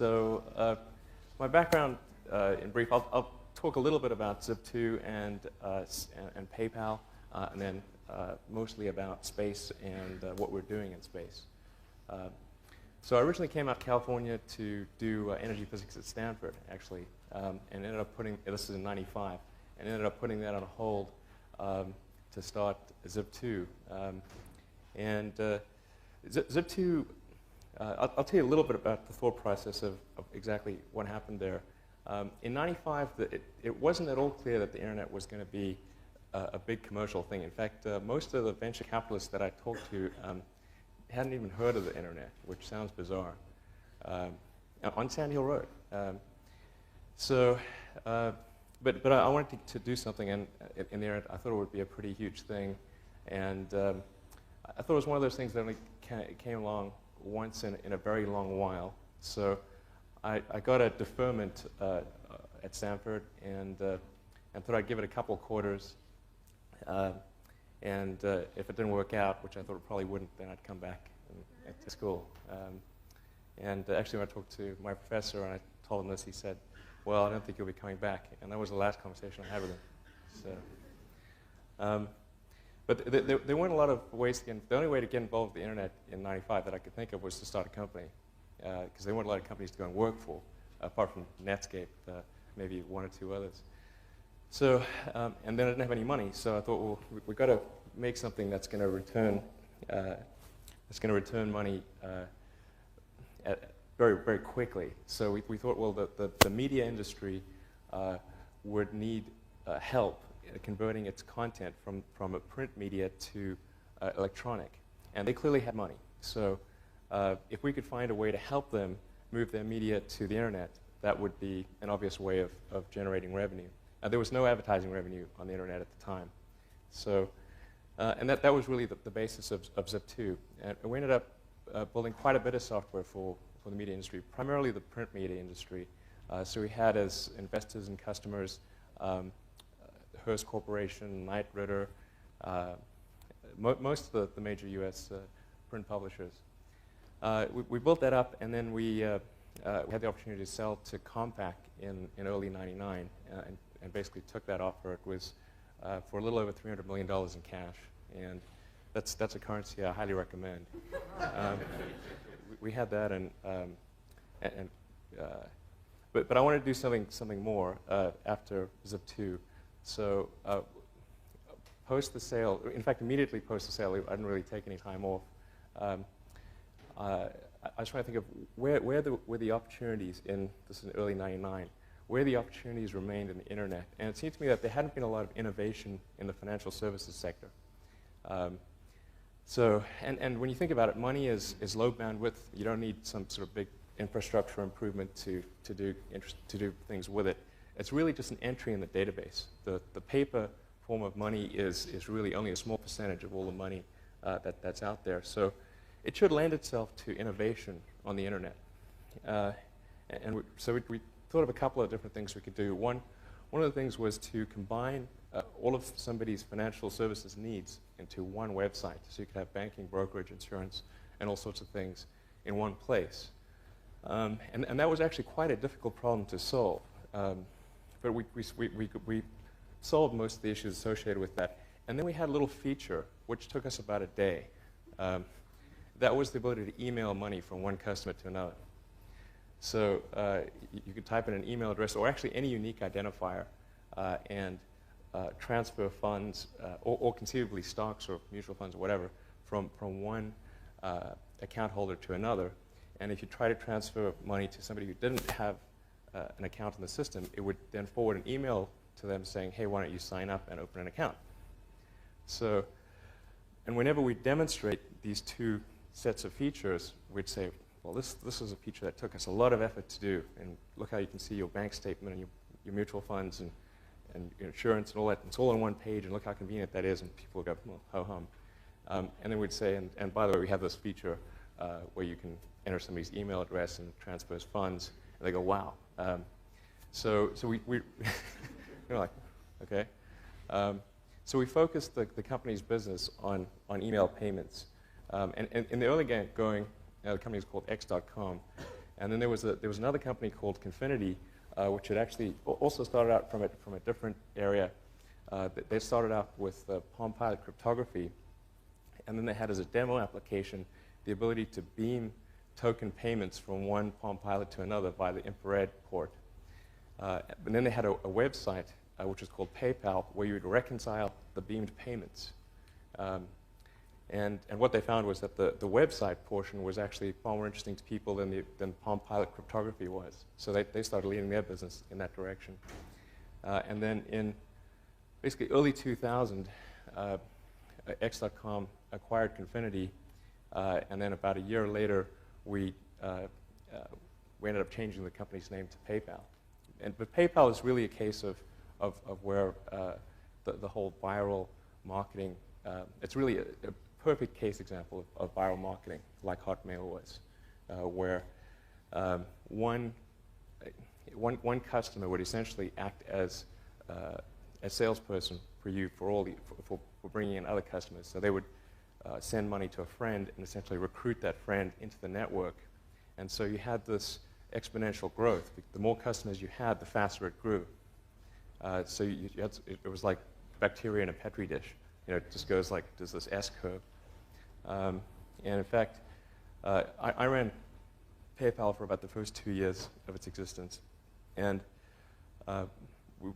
My background, in brief, I'll talk a little bit about Zip2 and PayPal, and then mostly about space and what we're doing in space. So I originally came out to California to do energy physics at Stanford, actually, and ended up putting, this is in '95, and ended up putting that on hold to start Zip2. Zip2, I'll tell you a little bit about the thought process of exactly what happened there. In '95, it wasn't at all clear that the internet was going to be a big commercial thing. In fact, most of the venture capitalists that I talked to hadn't even heard of the internet, which sounds bizarre, on Sand Hill Road. But I wanted to do something in the internet. I thought it would be a pretty huge thing, and I thought it was one of those things that only came along once in a very long while. So I got a deferment at Stanford, and thought I'd give it a couple quarters. If it didn't work out, which I thought it probably wouldn't, then I'd come back to school. Actually, when I talked to my professor and I told him this, he said, "Well, I don't think you'll be coming back." And that was the last conversation I had with him. So, but there weren't a lot of ways to get. The only way to get involved with the internet in '95 that I could think of was to start a company, because there weren't a lot of companies to go and work for, apart from Netscape, maybe one or two others. So, and then I didn't have any money, so I thought, well, we've got to make something that's going to return money very, very quickly. So we thought, well, the media industry would need help converting its content from a print media to electronic, and they clearly had money. So if we could find a way to help them move their media to the internet, that would be an obvious way of generating revenue. There was no advertising revenue on the internet at the time. So, and that was really the basis of Zip2. And we ended up building quite a bit of software for the media industry, primarily the print media industry. So we had as investors and customers Hearst Corporation, Knight Ridder, most of the major US print publishers. We built that up, and then we had the opportunity to sell to Compaq in early '99, and basically took that offer. It was for a little over $300 million in cash, and that's a currency I highly recommend. We had that, but I wanted to do something more after Zip2. So post the sale, in fact, immediately post the sale, I didn't really take any time off. I was trying to think of where were the opportunities this is in early '99, where the opportunities remained in the internet. And it seemed to me that there hadn't been a lot of innovation in the financial services sector. And when you think about it, money is low bandwidth. You don't need some sort of big infrastructure improvement to do things with it. It's really just an entry in the database. The paper form of money is really only a small percentage of all the money that's out there. So it should lend itself to innovation on the internet. So we thought of a couple of different things we could do. One of the things was to combine all of somebody's financial services needs into one website, so you could have banking, brokerage, insurance, and all sorts of things in one place. And that was actually quite a difficult problem to solve. But we solved most of the issues associated with that. And then we had a little feature which took us about a day. That was the ability to email money from one customer to another. So you could type in an email address, or actually any unique identifier, and transfer funds, or conceivably stocks or mutual funds or whatever, from one account holder to another. And if you try to transfer money to somebody who didn't have an account in the system, it would then forward an email to them saying, "Hey, why don't you sign up and open an account?" So, and whenever we demonstrate these two sets of features, we'd say, well, this is a feature that took us a lot of effort to do, and look how you can see your bank statement and your mutual funds and your insurance and all that. It's all on one page, and look how convenient that is, and people go, well, ho-hum. And then we'd say, and by the way, we have this feature where you can enter somebody's email address and transfers funds, and they go, wow. So we we're like, okay. So we focused the company's business on email payments. And in the early going, the company was called X.com, And then there was another company called Confinity, which had actually also started out from a different area. They started out with Palm Pilot cryptography, and then they had as a demo application the ability to beam token payments from one Palm Pilot to another via the infrared port. And then they had a website, which was called PayPal, where you would reconcile the beamed payments. And what they found was that the website portion was actually far more interesting to people than Palm Pilot cryptography was. So they started leading their business in that direction. And then in basically early 2000, X.com acquired Confinity, and then about a year later, we ended up changing the company's name to PayPal. But PayPal is really a case of where the whole viral marketing, it's really a perfect case example of viral marketing, like Hotmail was, where one customer would essentially act as a salesperson for you for bringing in other customers. So they would send money to a friend and essentially recruit that friend into the network. And so you had this exponential growth. The more customers you had, the faster it grew. So it was like bacteria in a petri dish. It just goes like, does this S curve. And in fact, I ran PayPal for about the first 2 years of its existence. And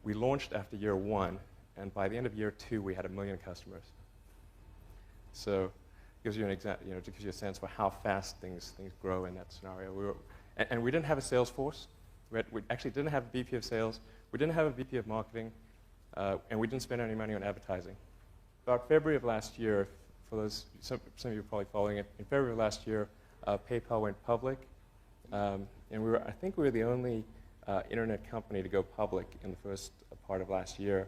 we launched after year 1, and by the end of year 2, we had 1 million customers. So it gives you it gives you a sense for how fast things grow in that scenario. And we didn't have a sales force. We actually didn't have a VP of sales. We didn't have a VP of marketing, and we didn't spend any money on advertising. About February of last year, for those some of you are probably following it, in February of last year, PayPal went public, and I think we were the only internet company to go public in the first part of last year.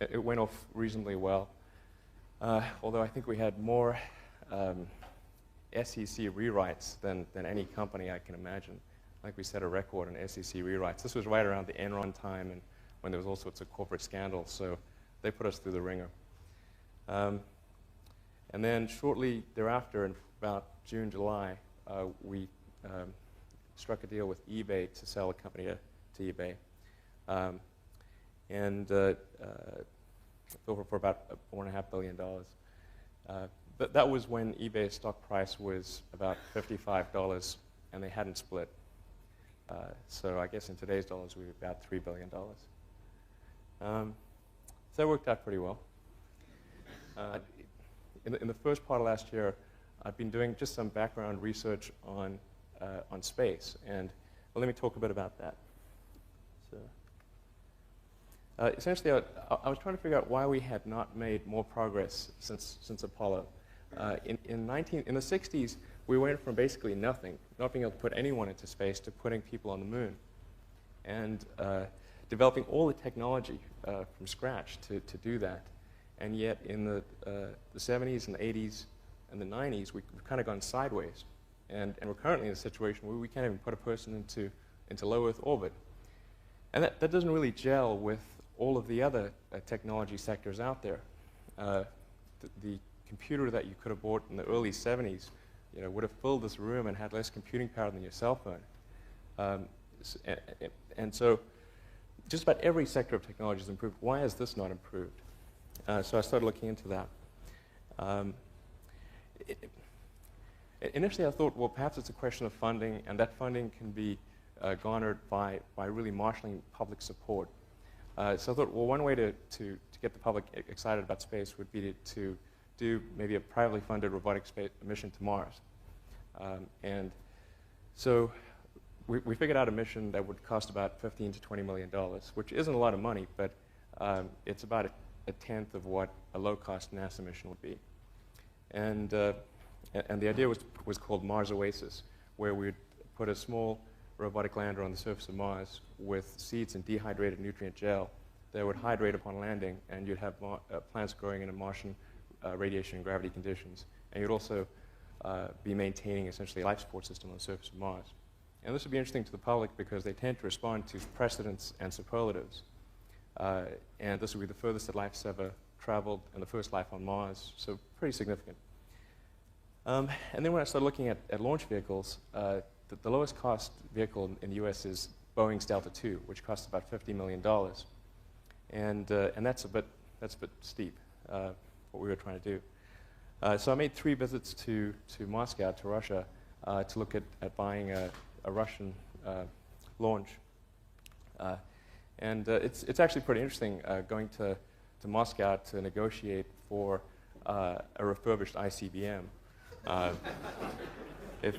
It went off reasonably well, although I think we had more SEC rewrites than any company I can imagine. I think we set a record on SEC rewrites. This was right around the Enron time and when there was all sorts of corporate scandals, so they put us through the ringer. And then shortly thereafter, in about June, July, we struck a deal with eBay to sell a company to eBay. For about $4.5 billion. But that was when eBay's stock price was about $55, and they hadn't split. So I guess in today's dollars, we were about $3 billion. So that worked out pretty well. In the first part of last year, I've been doing just some background research on space, and let me talk a bit about that. So, essentially, I was trying to figure out why we had not made more progress since Apollo. In the 60s, we went from basically nothing, not being able to put anyone into space, to putting people on the moon, and developing all the technology from scratch to do that. And yet, in the 70s and the 80s and the 90s, we've kind of gone sideways, and we're currently in a situation where we can't even put a person into low Earth orbit, and that doesn't really gel with all of the other technology sectors out there. The computer that you could have bought in the early 70s, would have filled this room and had less computing power than your cell phone. And so just about every sector of technology has improved. Why has this not improved? So I started looking into that. Initially I thought, well, perhaps it's a question of funding, and that funding can be garnered by really marshalling public support. So I thought, well, one way to get the public excited about space would be to do maybe a privately funded robotic space mission to Mars. And so we figured out a mission that would cost about $15 to $20 million, which isn't a lot of money, but it's about a tenth of what a low-cost NASA mission would be. And the idea was called Mars Oasis, where we'd put a small robotic lander on the surface of Mars with seeds and dehydrated nutrient gel that would hydrate upon landing, and you'd have plants growing in a Martian radiation and gravity conditions. And you'd also be maintaining essentially a life support system on the surface of Mars. And this would be interesting to the public because they tend to respond to precedents and superlatives. And this would be the furthest that life's ever traveled and the first life on Mars, so pretty significant. And then when I started looking at launch vehicles, the lowest cost vehicle in the US is Boeing's Delta II, which costs about $50 million. And that's a bit steep, what we were trying to do. So I made 3 visits to Moscow, to Russia, to look at buying a Russian launch. It's actually pretty interesting going to Moscow to negotiate for a refurbished ICBM. If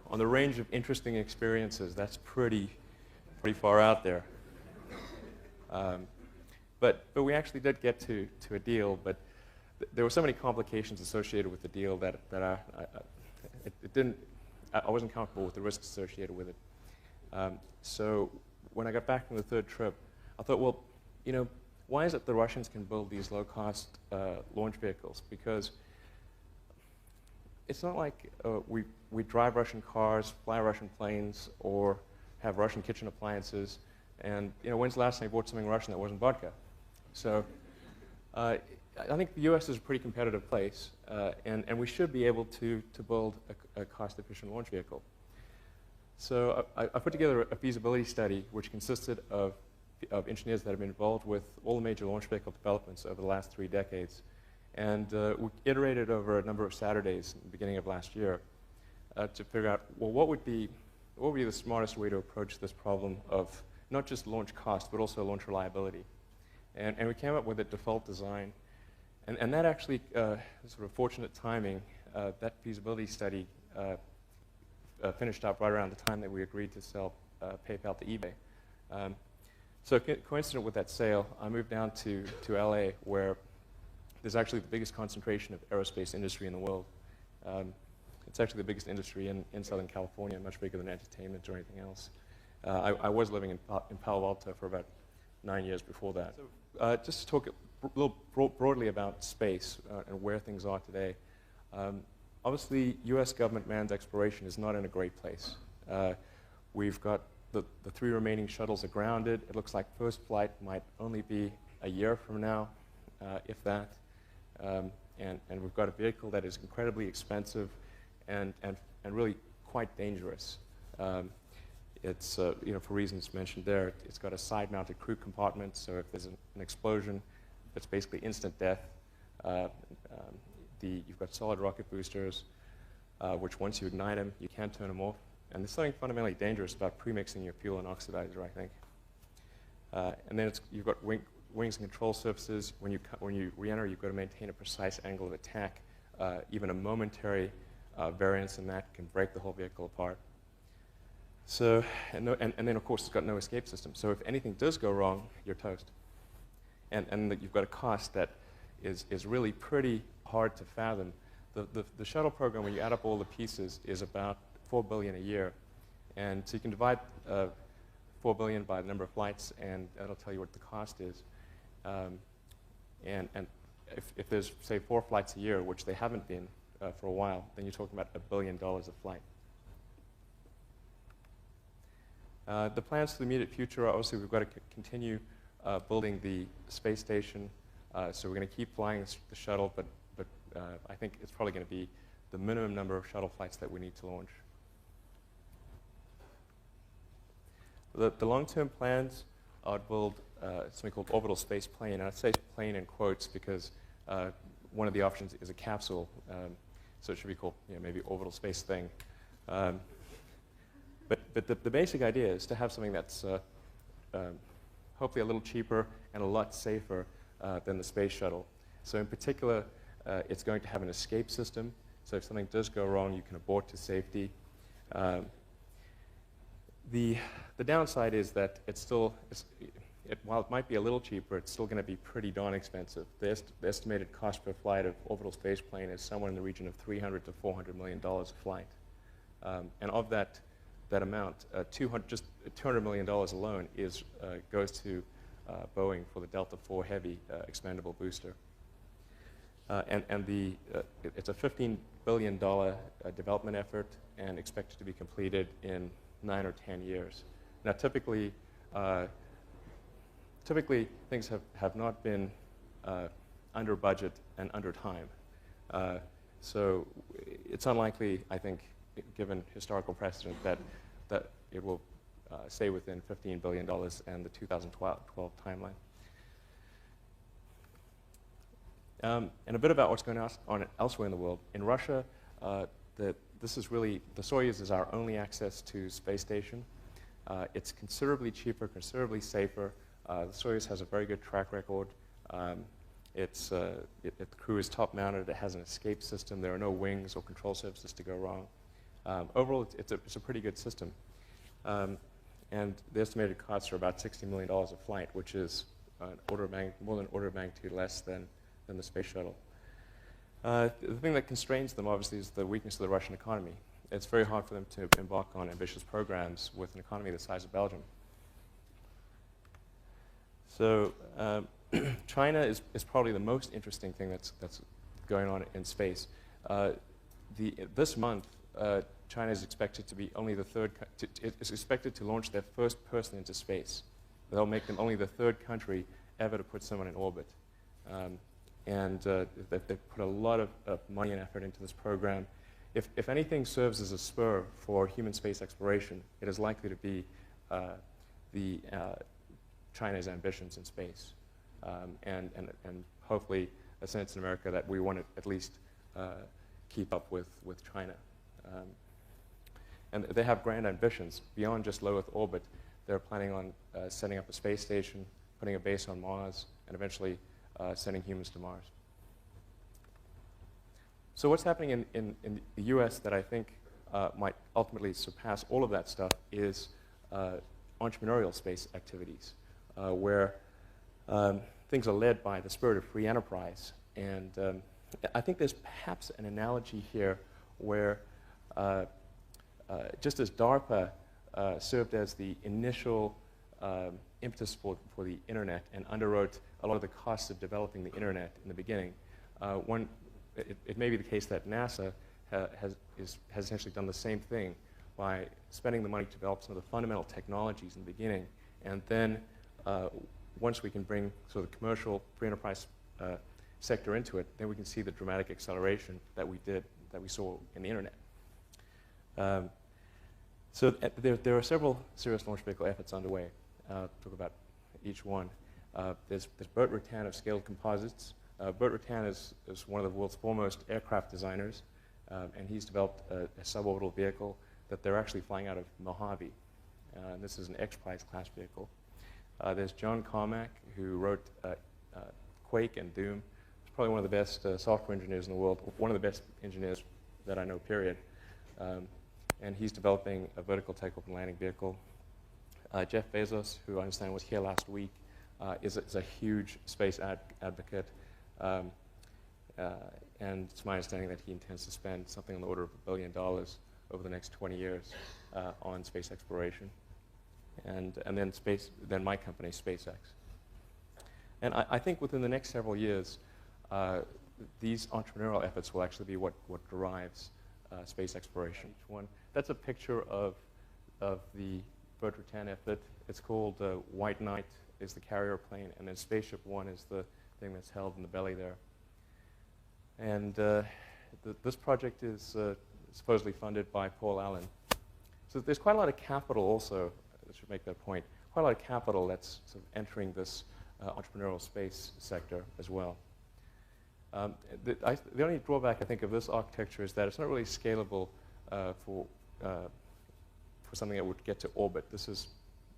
on the range of interesting experiences, that's pretty far out there. But we actually did get to a deal, but there were so many complications associated with the deal that I wasn't comfortable with the risks associated with it. So when I got back from the 3rd trip, I thought, well, why is it the Russians can build these low-cost launch vehicles? Because it's not like we drive Russian cars, fly Russian planes, or have Russian kitchen appliances. And when's the last time you bought something Russian that wasn't vodka? So I think the U.S. is a pretty competitive place, and we should be able to build a cost-efficient launch vehicle. So I put together a feasibility study which consisted of engineers that have been involved with all the major launch vehicle developments over the last 3 decades. And we iterated over a number of Saturdays in the beginning of last year to figure out, well, what would be the smartest way to approach this problem of not just launch cost, but also launch reliability. And we came up with a default design. And that actually, sort of fortunate timing, that feasibility study finished up right around the time that we agreed to sell PayPal to eBay. So coincident with that sale, I moved down to LA, where there's actually the biggest concentration of aerospace industry in the world. It's actually the biggest industry in Southern California, much bigger than entertainment or anything else. I was living in Palo Alto for about 9 years before that. So, just to talk a little broadly about space and where things are today. Obviously, US government manned exploration is not in a great place. We've got the 3 remaining shuttles are grounded. It looks like first flight might only be a year from now, if that. And we've got a vehicle that is incredibly expensive and really quite dangerous. It's, for reasons mentioned there, it's got a side-mounted crew compartment, so if there's an explosion, it's basically instant death. You've got solid rocket boosters, which once you ignite them, you can't turn them off. And there's something fundamentally dangerous about premixing your fuel and oxidizer, I think. And then you've got wings and control surfaces. When you re-enter, you've got to maintain a precise angle of attack. Even a momentary variance in that can break the whole vehicle apart. So, and then of course it's got no escape system. So if anything does go wrong, you're toast. And you've got a cost that is really pretty hard to fathom. The shuttle program, when you add up all the pieces, is about $4 billion a year. And so you can divide $4 billion by the number of flights, and that'll tell you what the cost is. And if there's, say, 4 flights a year, which they haven't been for a while, then you're talking about $1 billion a flight. The plans for the immediate future are obviously we've got to continue building the space station. So we're going to keep flying the shuttle, but I think it's probably going to be the minimum number of shuttle flights that we need to launch. The long-term plans are to build something called orbital space plane. And I say plane in quotes because one of the options is a capsule. So it should be called maybe orbital space thing. But the basic idea is to have something that's hopefully a little cheaper and a lot safer than the space shuttle. So in particular, it's going to have an escape system. So if something does go wrong, you can abort to safety. The downside is that while it might be a little cheaper, it's still going to be pretty darn expensive. The estimated cost per flight of orbital space plane is somewhere in the region of $300 to $400 million a flight. And of that amount, just $200 million alone goes to Boeing for the Delta IV Heavy expandable booster. It's a $15 billion development effort and expected to be completed in 9 or 10 years. Now, typically things have not been under budget and under time. So it's unlikely, I think, given historical precedent that it will stay within $15 billion and the 2012 timeline. And a bit about what's going on elsewhere in the world. In Russia, this is really, the Soyuz is our only access to space station. It's considerably cheaper, considerably safer. The Soyuz has a very good track record. The crew is top-mounted. It has an escape system. There are no wings or control surfaces to go wrong. Overall, it's a pretty good system. And the estimated costs are about $60 million a flight, which is more than an order of magnitude less than the space shuttle. The thing that constrains them, obviously, is the weakness of the Russian economy. It's very hard for them to embark on ambitious programs with an economy the size of Belgium. So China is probably the most interesting thing that's going on in space. This month, China is expected to be only the third. It's expected to launch their first person into space. They'll make them only the third country ever to put someone in orbit. And they've put a lot of money and effort into this program. If anything serves as a spur for human space exploration, it is likely to be China's ambitions in space, and hopefully a sense in America that we want to at least keep up with China. And they have grand ambitions beyond just low Earth orbit. They're planning on setting up a space station, putting a base on Mars, and eventually sending humans to Mars. So what's happening in the US that I think might ultimately surpass all of that stuff is entrepreneurial space activities, where things are led by the spirit of free enterprise. And I think there's perhaps an analogy here where just as DARPA served as the initial impetus for the internet and underwrote a lot of the costs of developing the internet in the beginning, it may be the case that NASA has essentially done the same thing by spending the money to develop some of the fundamental technologies in the beginning, and then once we can bring sort of the commercial free enterprise sector into it, then we can see the dramatic acceleration that we saw in the internet. So there are several serious launch vehicle efforts underway. I'll talk about each one. There's Burt Rutan of Scaled Composites. Burt Rutan is one of the world's foremost aircraft designers, and he's developed a suborbital vehicle that they're actually flying out of Mojave. And this is an X-Prize class vehicle. There's John Carmack, who wrote Quake and Doom. He's probably one of the best software engineers in the world, one of the best engineers that I know, period. And he's developing a vertical takeoff and landing vehicle. Jeff Bezos, who I understand was here last week, is a huge space advocate. And it's my understanding that he intends to spend something on the order of $1 billion over the next 20 years on space exploration. And then my company, SpaceX. And I think within the next several years, these entrepreneurial efforts will actually be what drives space exploration. That's a picture of the Burt Rutan effort. It's called White Knight is the carrier plane, and then Spaceship One is the thing that's held in the belly there. And this project is supposedly funded by Paul Allen. So there's quite a lot of capital also, I should make that point, quite a lot of capital that's sort of entering this entrepreneurial space sector as well. The only drawback, I think, of this architecture is that it's not really scalable for something that would get to orbit. This is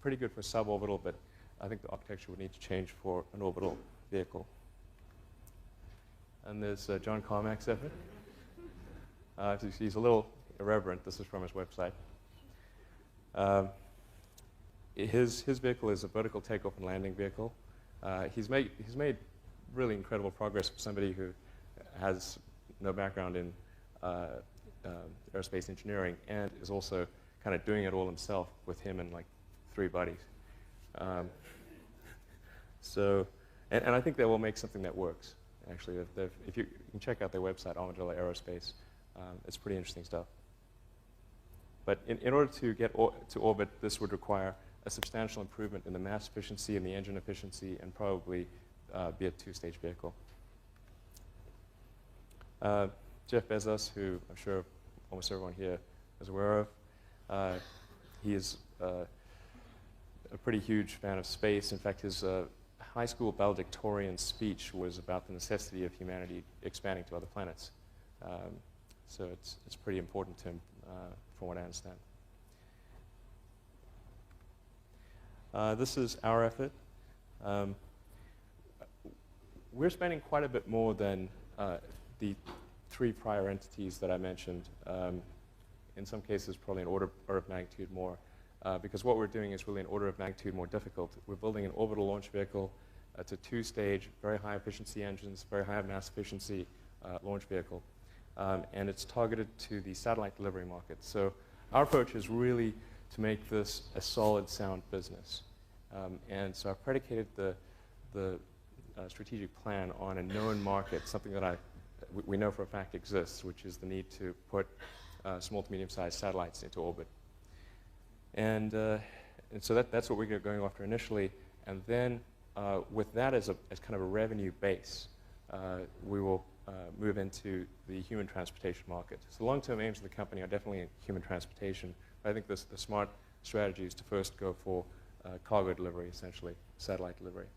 pretty good for suborbital, but I think the architecture would need to change for an orbital vehicle. And there's John Carmack's effort. He's a little irreverent. This is from his website. His vehicle is a vertical takeoff and landing vehicle. He's made really incredible progress for somebody who has no background in aerospace engineering and is also kind of doing it all himself with him and like 3 buddies. And I think they will make something that works. Actually, if you can check out their website, Armadillo Aerospace, it's pretty interesting stuff. But in order to get to orbit, this would require a substantial improvement in the mass efficiency and the engine efficiency, and probably be a 2-stage vehicle. Jeff Bezos, who I'm sure almost everyone here is aware of. He is a pretty huge fan of space. In fact, his high school valedictorian speech was about the necessity of humanity expanding to other planets. So it's pretty important to him, from what I understand. This is our effort. We're spending quite a bit more than the 3 prior entities that I mentioned. In some cases, probably an order of magnitude more, because what we're doing is really an order of magnitude more difficult. We're building an orbital launch vehicle. It's a 2-stage, very high efficiency engines, very high mass efficiency launch vehicle. And it's targeted to the satellite delivery market. So our approach is really to make this a solid, sound business. And so I've predicated the strategic plan on a known market, something that we know for a fact exists, which is the need to put small to medium-sized satellites into orbit. And so that's what we're going after initially. And then with that as kind of a revenue base, we will move into the human transportation market. So the long-term aims of the company are definitely in human transportation. But I think the smart strategy is to first go for cargo delivery, essentially, satellite delivery.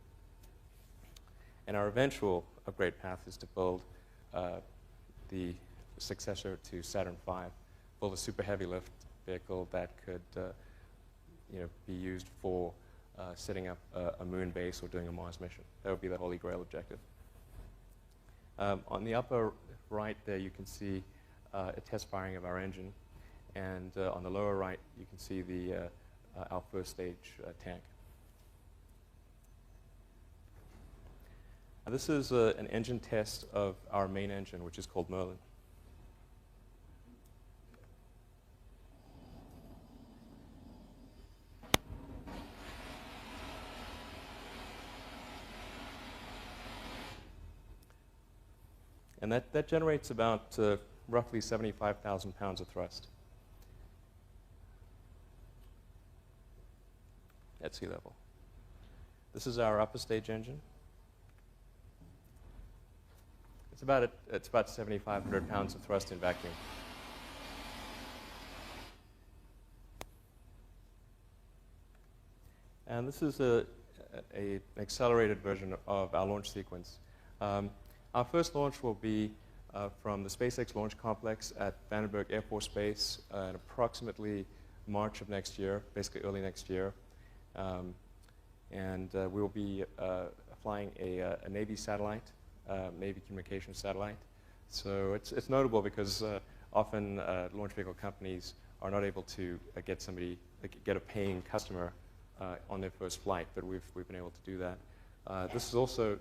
And our eventual upgrade path is to build the successor to Saturn V, build a super heavy lift vehicle that could be used for setting up a moon base or doing a Mars mission. That would be the holy grail objective. On the upper right there, you can see a test firing of our engine. And on the lower right, you can see our first stage tank. This is an engine test of our main engine, which is called Merlin. And that generates about roughly 75,000 pounds of thrust at sea level. This is our upper stage engine. It's about 7,500 pounds of thrust in vacuum. And this is an accelerated version of our launch sequence. Our first launch will be from the SpaceX launch complex at Vandenberg Air Force Base in approximately March of next year, basically early next year. And we will be flying a Navy satellite, Navy communications satellite. So it's notable because often launch vehicle companies are not able to get a paying customer on their first flight, but we've been able to do that. This is also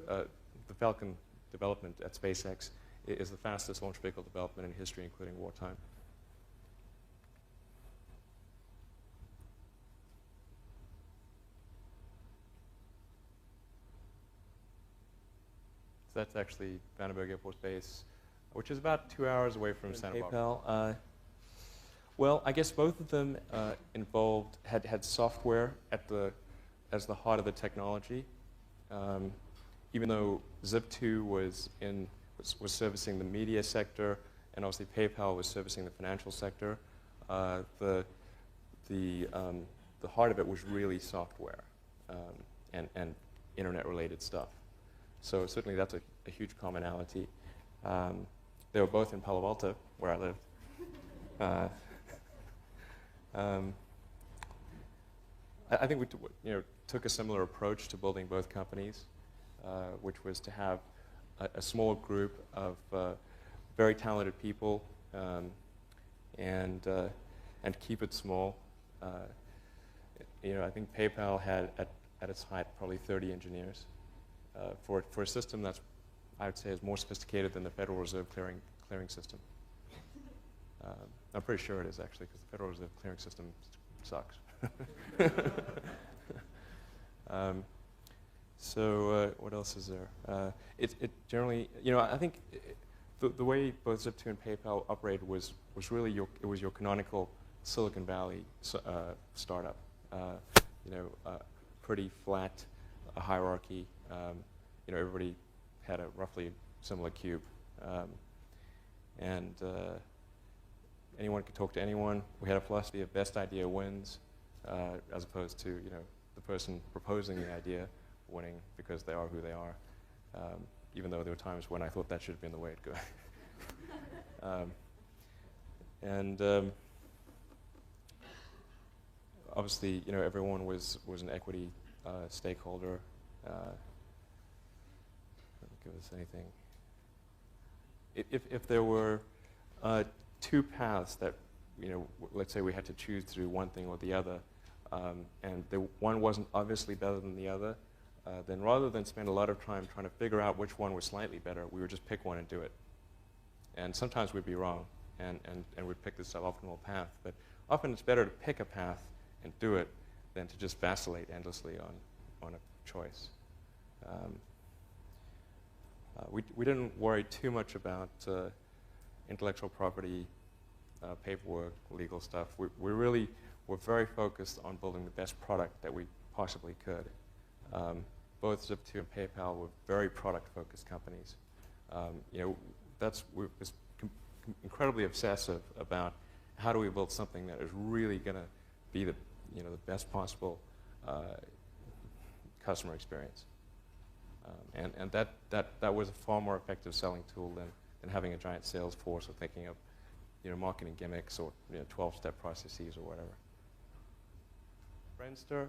the Falcon development at SpaceX is the fastest launch vehicle development in history, including wartime. So that's actually Vandenberg Air Force Base, which is about 2 hours away from Santa Barbara. Well, I guess both of them had software as the heart of the technology. Even though Zip2 was servicing the media sector, and obviously PayPal was servicing the financial sector, the heart of it was really software and internet-related stuff. So certainly that's a huge commonality. They were both in Palo Alto, where I lived. I think we took a similar approach to building both companies, which was to have a small group of very talented people and keep it small. I think PayPal had at its height probably 30 engineers for a system that's, I would say, is more sophisticated than the Federal Reserve clearing system. I'm pretty sure it is, actually, because the Federal Reserve clearing system sucks. So what else is there? It generally, I think the way both Zip2 and PayPal operated was really your canonical Silicon Valley startup. Pretty flat hierarchy. Everybody had a roughly similar cube, and anyone could talk to anyone. We had a philosophy of best idea wins, as opposed to the person proposing the idea winning because they are who they are. Even though there were times when I thought that should have been the way it goes. Obviously, everyone was an equity stakeholder. Give us anything. If there were two paths that, let's say we had to choose to do one thing or the other, and one wasn't obviously better than the other, then rather than spend a lot of time trying to figure out which one was slightly better, we would just pick one and do it. And sometimes we'd be wrong, and we'd pick the suboptimal path. But often it's better to pick a path and do it than to just vacillate endlessly on a choice. We didn't worry too much about intellectual property, paperwork, legal stuff. We really were very focused on building the best product that we possibly could. Both Zip2 and PayPal were very product-focused companies. We're incredibly obsessive about how do we build something that is really going to be the best possible customer experience. And that was a far more effective selling tool than having a giant sales force or thinking of marketing gimmicks or 12-step processes or whatever. Friendster,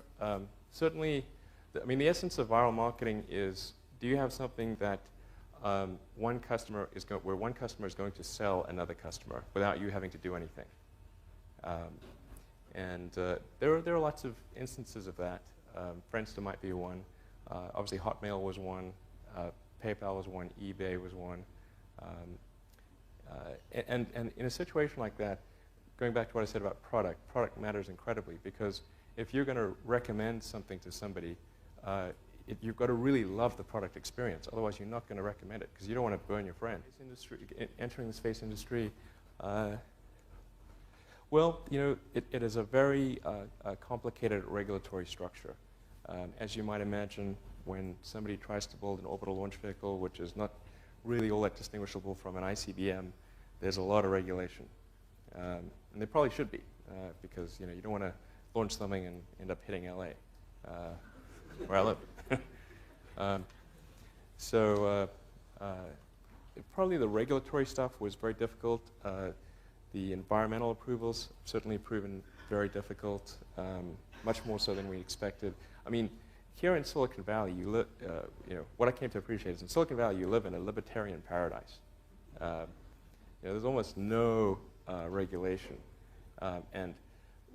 certainly, the essence of viral marketing is, do you have something that where one customer is going to sell another customer without you having to do anything? There are lots of instances of that. Friendster might be one. Obviously, Hotmail was one. PayPal was one. eBay was one. And in a situation like that, going back to what I said about product matters incredibly, because if you're going to recommend something to somebody, you've got to really love the product experience. Otherwise, you're not going to recommend it because you don't want to burn your friend. Entering the space industry, well, it is a very complicated regulatory structure. As you might imagine, when somebody tries to build an orbital launch vehicle, which is not really all that distinguishable from an ICBM, there's a lot of regulation. And there probably should be, because you don't want to launch something and end up hitting LA, where I live. Probably the regulatory stuff was very difficult. The environmental approvals certainly proven very difficult, much more so than we expected. Here in Silicon Valley, what I came to appreciate is in Silicon Valley, you live in a libertarian paradise. There's almost no regulation. And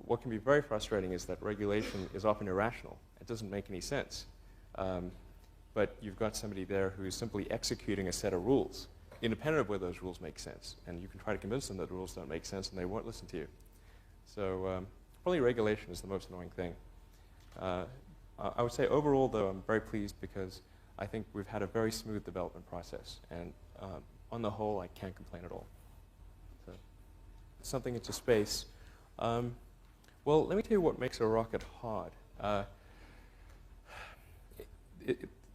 what can be very frustrating is that regulation is often irrational. It doesn't make any sense. But you've got somebody there who's simply executing a set of rules, independent of whether those rules make sense. And you can try to convince them that the rules don't make sense, and they won't listen to you. So probably regulation is the most annoying thing. I would say overall, though, I'm very pleased because I think we've had a very smooth development process. And on the whole, I can't complain at all. So, something into space. Well, let me tell you what makes a rocket hard.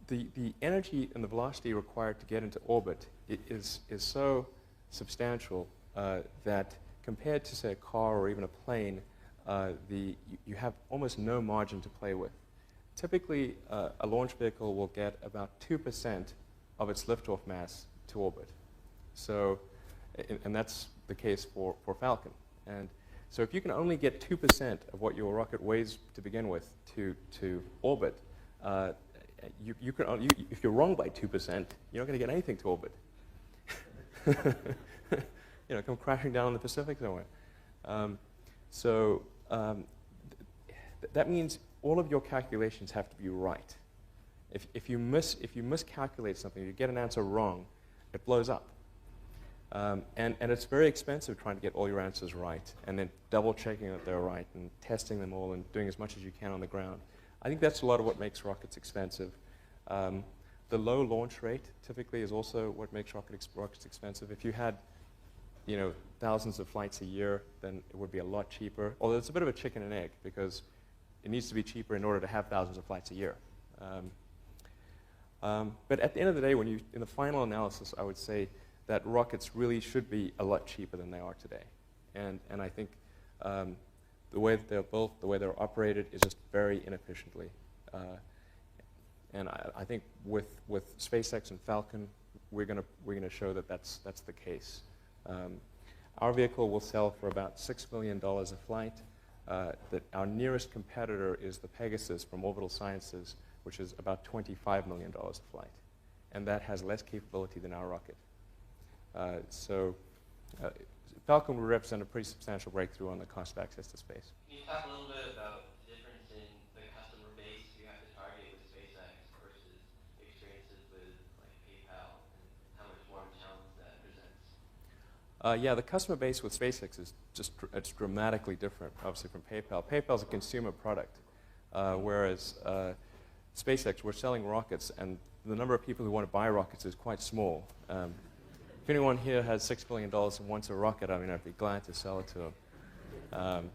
The energy and the velocity required to get into orbit is so substantial that compared to, say, a car or even a plane, you have almost no margin to play with. Typically, a launch vehicle will get about 2% of its liftoff mass to orbit. So, and that's the case for Falcon. And so if you can only get 2% of what your rocket weighs to begin with to orbit, if you're wrong by 2%, you're not going to get anything to orbit. Come crashing down in the Pacific somewhere. That means all of your calculations have to be right. If you miscalculate something, you get an answer wrong, it blows up. And it's very expensive trying to get all your answers right, and then double-checking that they're right, and testing them all, and doing as much as you can on the ground. I think that's a lot of what makes rockets expensive. The low launch rate typically is also what makes rockets expensive. If you had, thousands of flights a year, then it would be a lot cheaper. Although it's a bit of a chicken and egg, because it needs to be cheaper in order to have thousands of flights a year. But at the end of the day, in the final analysis, I would say that rockets really should be a lot cheaper than they are today. And I think the way that they're built, the way they're operated, is just very inefficiently. And I think with SpaceX and Falcon, we're gonna show that that's the case. Our vehicle will sell for about $6 million a flight. Our nearest competitor is the Pegasus from Orbital Sciences, which is about $25 million a flight. And that has less capability than our rocket. Falcon would represent a pretty substantial breakthrough on the cost of access to space. Can you talk a little bit about the difference in the customer base you have to target with SpaceX versus experiences with like PayPal, and how much more of a challenge that presents? Yeah, the customer base with SpaceX is just it's dramatically different, obviously, from PayPal. PayPal's a consumer product, whereas SpaceX, we're selling rockets, and the number of people who want to buy rockets is quite small. If anyone here has $6 billion and wants a rocket, I mean, I'd be glad to sell it to them.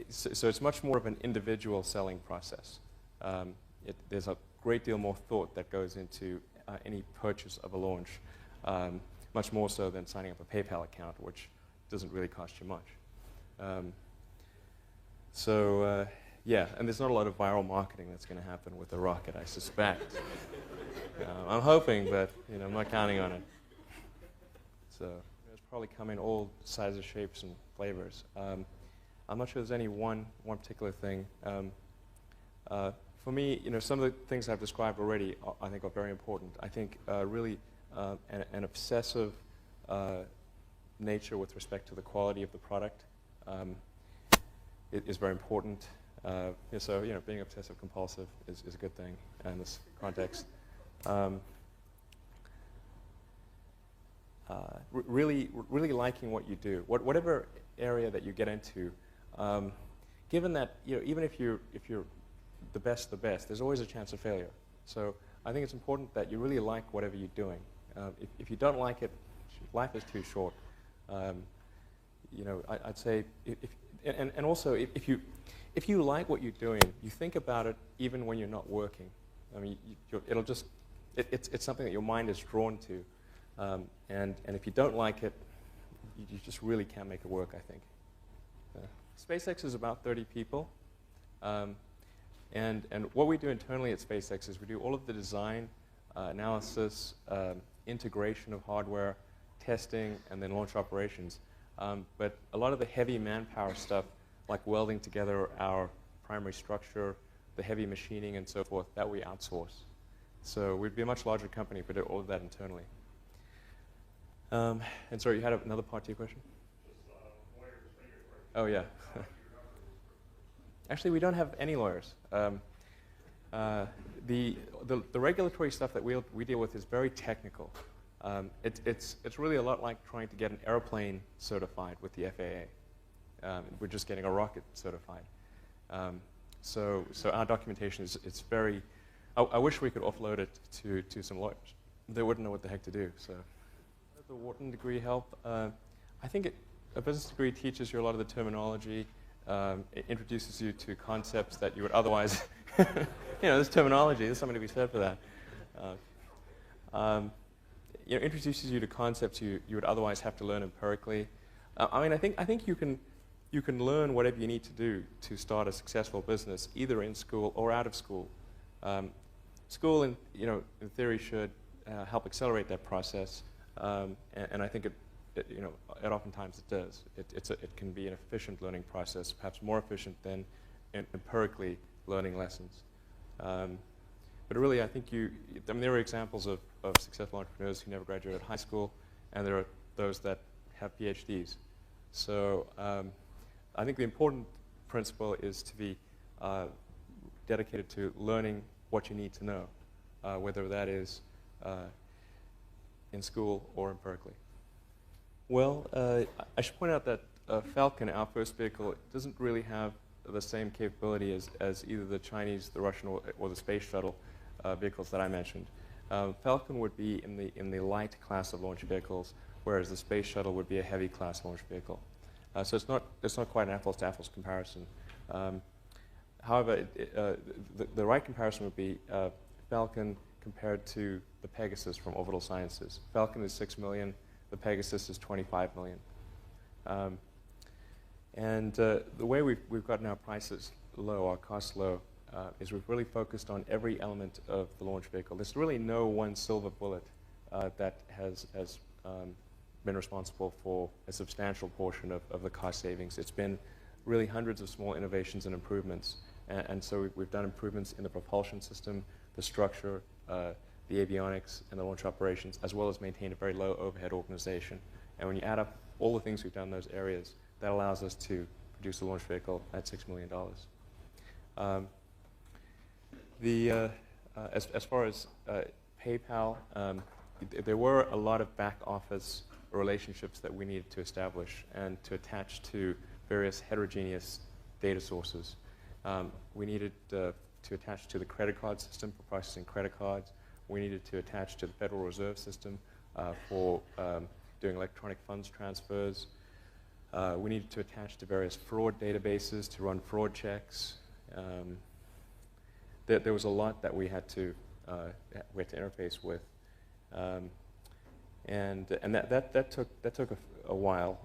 So it's much more of an individual selling process. There's a great deal more thought that goes into any purchase of a launch, much more so than signing up a PayPal account, which doesn't really cost you much. Yeah, and there's not a lot of viral marketing that's going to happen with the rocket, I suspect. I'm hoping, but I'm not counting on it. So there's probably come in all sizes, shapes, and flavors. I'm not sure there's any one particular thing. For me, some of the things I've described already, I think, are very important. I think really an obsessive nature with respect to the quality of the product is very important. So being obsessive compulsive is a good thing in this context. Really liking what you do, whatever area that you get into. Given that even if you're the best, there's always a chance of failure. So I think it's important that you really like whatever you're doing. If you don't like it, life is too short. I'd say and also if you like what you're doing, you think about it even when you're not working. I mean, it's something that your mind is drawn to. And if you don't like it, you just really can't make it work, I think. SpaceX is about 30 people. And what we do internally at SpaceX is we do all of the design, analysis, integration of hardware, testing, and then launch operations. But a lot of the heavy manpower stuff, like welding together our primary structure, the heavy machining, and so forth, that we outsource. So we'd be a much larger company if we did all of that internally. And sorry, you had another part to your question? Oh, yeah. Actually, we don't have any lawyers. The regulatory stuff that we deal with is very technical. It's really a lot like trying to get an airplane certified with the FAA. We're just getting a rocket certified. So our documentation is very. I wish we could offload it to some lawyers. They wouldn't know what the heck to do. So, does the Wharton degree help? I think a business degree teaches you a lot of the terminology. It introduces you to concepts that you would otherwise, there's terminology. There's something to be said for that. Introduces you to concepts you would otherwise have to learn empirically. I think you can learn whatever you need to do to start a successful business, either in school or out of school. School, in theory, should help accelerate that process, and I think it oftentimes it does. It can be an efficient learning process, perhaps more efficient than empirically learning lessons. But really, I think there are examples of successful entrepreneurs who never graduated high school, and there are those that have PhDs. So I think the important principle is to be dedicated to learning what you need to know, whether that is in school or empirically. Well, I should point out that Falcon, our first vehicle, doesn't really have the same capability as either the Chinese, the Russian, or the space shuttle vehicles that I mentioned. Falcon would be in the light class of launch vehicles, whereas the space shuttle would be a heavy class launch vehicle. So it's not quite an apples-to-apples comparison. However, the right comparison would be Falcon compared to the Pegasus from Orbital Sciences. Falcon is $6 million. The Pegasus is $25 million. The way we've gotten our prices low, our costs low, is we've really focused on every element of the launch vehicle. There's really no one silver bullet that has been responsible for a substantial portion of the cost savings. It's been really hundreds of small innovations and improvements. And so we've done improvements in the propulsion system, the structure, the avionics, and the launch operations, as well as maintain a very low overhead organization. And when you add up all the things we've done in those areas, that allows us to produce a launch vehicle at $6 million. As far as PayPal, there were a lot of back office relationships that we needed to establish and to attach to various heterogeneous data sources. We needed to attach to the credit card system for processing credit cards. We needed to attach to the Federal Reserve System for doing electronic funds transfers. We needed to attach to various fraud databases to run fraud checks. There was a lot that we had to interface with, and that took a while,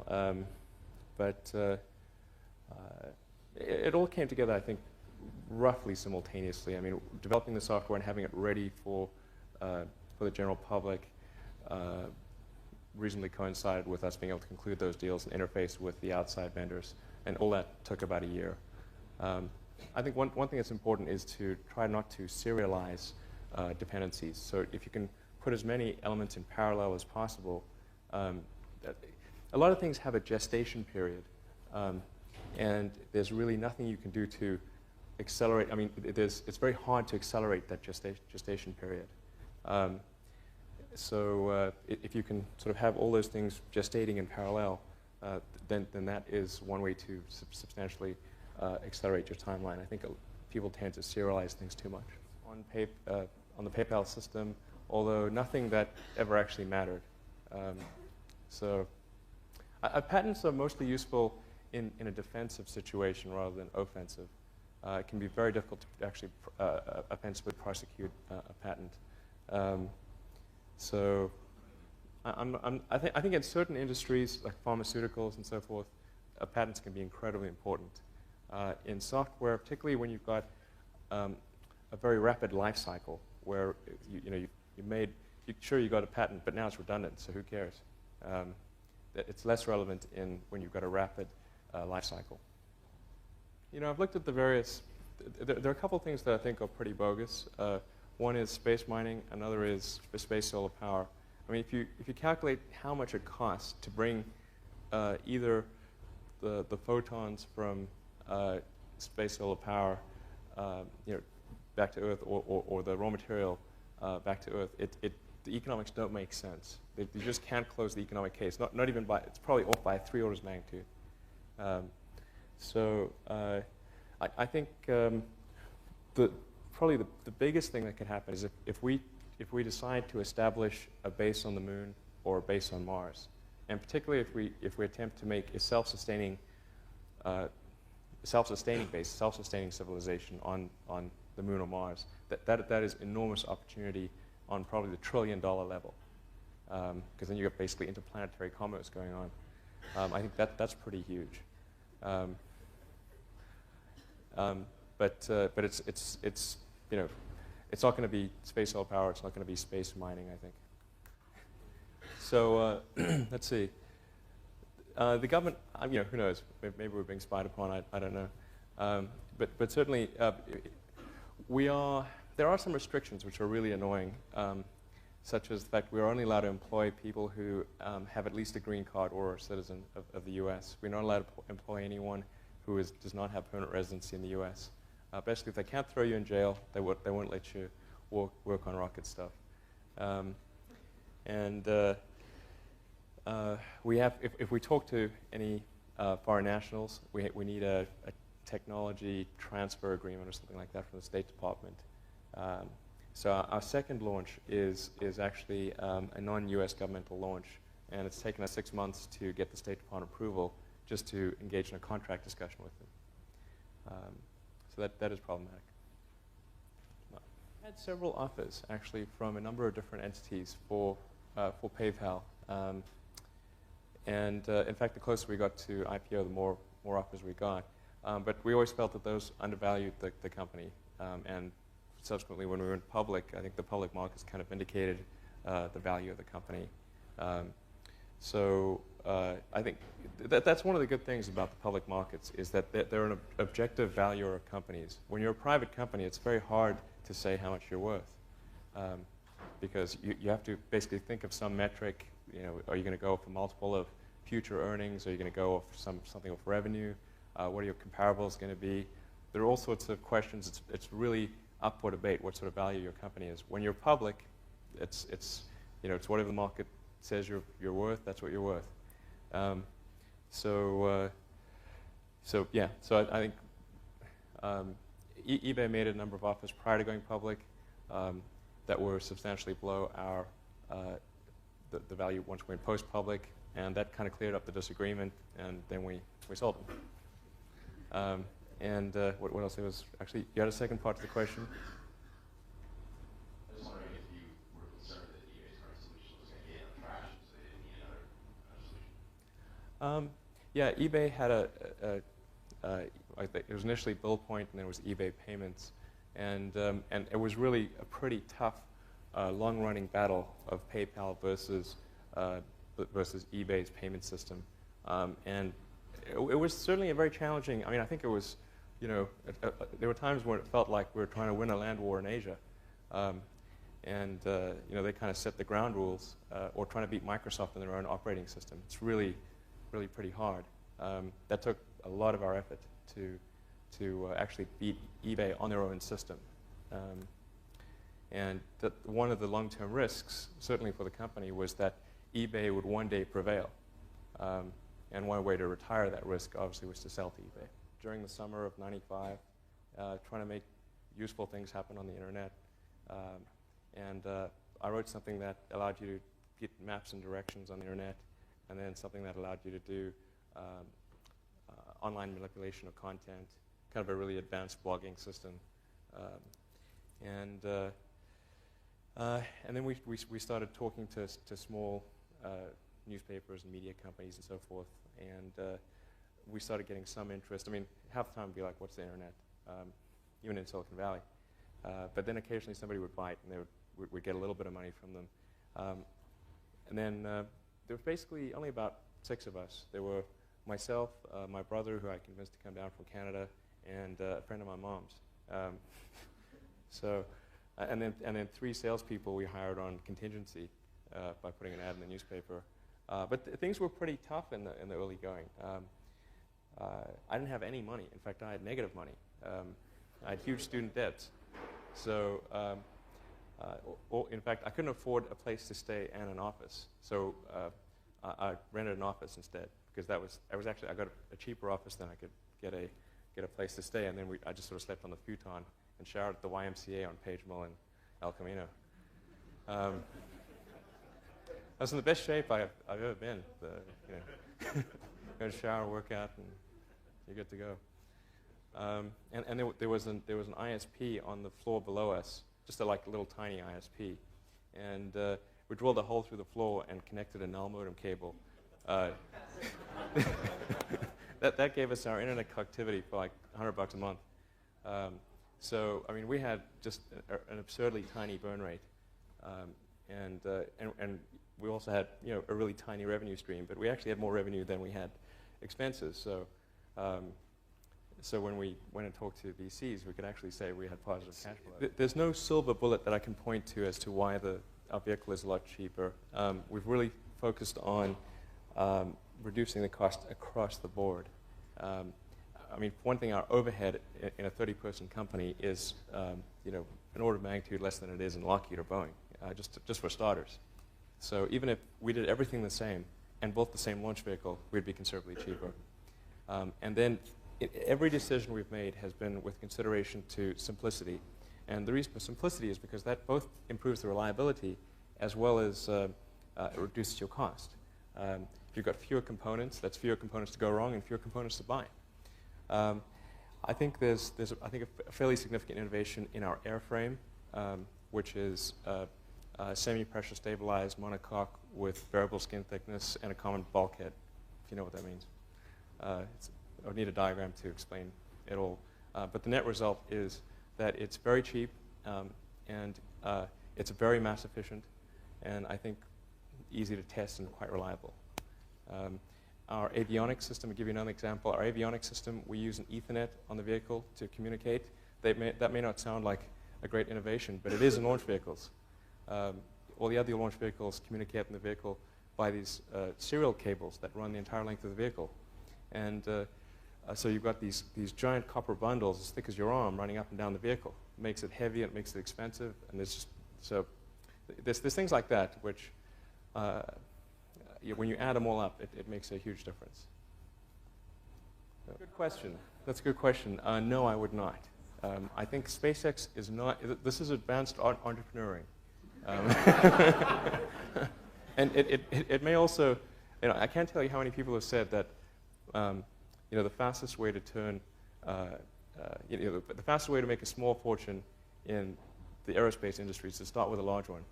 but it all came together, I think, roughly simultaneously. I mean, developing the software and having it ready for the general public reasonably coincided with us being able to conclude those deals and interface with the outside vendors, and all that took about a year. I think one thing that's important is to try not to serialize dependencies. So if you can put as many elements in parallel as possible, a lot of things have a gestation period, and there's really nothing you can do to accelerate. I mean, it's very hard to accelerate that gestation period. So if you can sort of have all those things gestating in parallel, then that is one way to substantially accelerate your timeline. I think people tend to serialize things too much. On the PayPal system, although nothing that ever actually mattered. So patents are mostly useful in a defensive situation rather than offensive. It can be very difficult to actually offensively prosecute a patent. So I think in certain industries, like pharmaceuticals and so forth, patents can be incredibly important. In software, particularly when you've got a very rapid life cycle, where you got a patent, but now it's redundant, so who cares? It's less relevant when you've got a rapid life cycle. I've looked at the various. There are a couple of things that I think are pretty bogus. One is space mining. Another is space solar power. I mean, if you calculate how much it costs to bring either the photons from space solar power, back to Earth, or the raw material back to Earth, the economics don't make sense. You just can't close the economic case. Not even by. It's probably off by 3 orders of magnitude. So I think probably the biggest thing that could happen is if we decide to establish a base on the moon or a base on Mars, and particularly if we attempt to make a self-sustaining base, self-sustaining civilization on the moon or Mars, that is enormous opportunity on probably the $1 trillion level, because then you have basically interplanetary commerce going on. I think that's pretty huge. But it's not going to be space solar power. It's not going to be space mining, I think. So let's see. The government, who knows? Maybe we're being spied upon. I don't know. But certainly, there are some restrictions which are really annoying, such as the fact we're only allowed to employ people who have at least a green card or are a citizen of the U.S. We're not allowed to employ anyone who does not have permanent residency in the U.S. Basically, if they can't throw you in jail, they won't let you work on rocket stuff. We have, if we talk to any foreign nationals, we need a technology transfer agreement or something like that from the State Department. So our second launch is actually a non-U.S. governmental launch, and it's taken us 6 months to get the State Department approval just to engage in a contract discussion with them. So that is problematic. I had several offers, actually, from a number of different entities for PayPal. And in fact, the closer we got to IPO, the more offers we got. But we always felt that those undervalued the company. And subsequently, when we went public, I think the public markets kind of indicated the value of the company. So I think that's one of the good things about the public markets is that they're an objective valuer of companies. When you're a private company, it's very hard to say how much you're worth because you have to basically think of some metric. You know, are you going to go for multiple of future earnings? Are you going to go for something with revenue? What are your comparables going to be? There are all sorts of questions. It's really up for debate what sort of value your company is. When you're public, it's whatever the market says you're worth. That's what you're worth. So I think eBay made a number of offers prior to going public that were substantially below our the value once we went post-public, and that kind of cleared up the disagreement, and then we sold them. What else? There was actually, you had a second part to the question? I was wondering if you were concerned that eBay's current solution was going to gain traction, so they didn't need another solution. Yeah, eBay had it was initially BillPoint, and then it was eBay Payments, and it was really a pretty tough, long-running battle of PayPal versus eBay's payment system, and it was certainly a very challenging. I mean, I think it was, there were times when it felt like we were trying to win a land war in Asia, they kind of set the ground rules, or trying to beat Microsoft in their own operating system. It's really pretty hard. That took a lot of our effort to actually beat eBay on their own system. And one of the long-term risks, certainly for the company, was that eBay would one day prevail. And one way to retire that risk, obviously, was to sell to eBay. During the summer of '95, trying to make useful things happen on the internet. I wrote something that allowed you to get maps and directions on the internet, and then something that allowed you to do online manipulation of content, kind of a really advanced blogging system. And then we started talking to small newspapers and media companies and so forth, and we started getting some interest. I mean, half the time we'd be like, what's the internet? Even in Silicon Valley. But then occasionally somebody would bite, and we'd get a little bit of money from them. And then there were basically only about 6 of us. There were myself, my brother, who I convinced to come down from Canada, and a friend of my mom's. And then 3 salespeople we hired on contingency by putting an ad in the newspaper. But things were pretty tough in the early going. I didn't have any money. In fact, I had negative money. I had huge student debts. So, in fact, I couldn't afford a place to stay and an office. So I rented an office instead, because I got a cheaper office than I could get a place to stay. And then I just sort of slept on the futon and showered at the YMCA on Page Mill in El Camino. I was in the best shape I've ever been. Go to shower, work out, and you're good to go. And there was an ISP on the floor below us, just a little tiny ISP, and we drilled a hole through the floor and connected a null modem cable. That gave us our internet connectivity for like $100 a month. So I mean, we had just an absurdly tiny burn rate, and we also had a really tiny revenue stream. But we actually had more revenue than we had expenses. So so when we went and talked to VCs, we could actually say we had positive cash flow. There's no silver bullet that I can point to as to why our vehicle is a lot cheaper. We've really focused on reducing the cost across the board. I mean, for one thing, our overhead in a 30-person company is, an order of magnitude less than it is in Lockheed or Boeing, just for starters. So even if we did everything the same and built the same launch vehicle, we'd be considerably cheaper. And then every decision we've made has been with consideration to simplicity. And the reason for simplicity is because that both improves the reliability as well as it reduces your cost. If you've got fewer components, that's fewer components to go wrong and fewer components to buy. I think there's a fairly significant innovation in our airframe, which is semi-pressure stabilized monocoque with variable skin thickness and a common bulkhead, if you know what that means. I would need a diagram to explain it all. But the net result is that it's very cheap, and it's very mass efficient, and I think easy to test and quite reliable. Our avionics system, I'll give you another example. Our avionics system, we use an Ethernet on the vehicle to communicate. That may not sound like a great innovation, but it is in launch vehicles. All the other launch vehicles communicate in the vehicle by these serial cables that run the entire length of the vehicle. And so you've got these giant copper bundles as thick as your arm running up and down the vehicle. It makes it heavy, and it makes it expensive, and there's things like that which, when you add them all up, it makes a huge difference. Good question. That's a good question. No, I would not. I think SpaceX is not. This is advanced entrepreneuring, and it may also. I can't tell you how many people have said that. The fastest way to turn, the fastest way to make a small fortune in the aerospace industry is to start with a large one.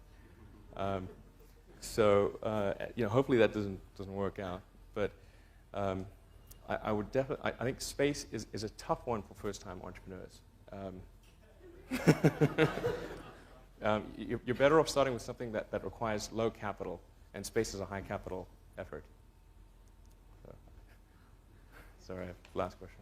Hopefully that doesn't work out. But I would definitely. I think space is a tough one for first-time entrepreneurs. You're better off starting with something that requires low capital, and space is a high capital effort. Sorry, last question.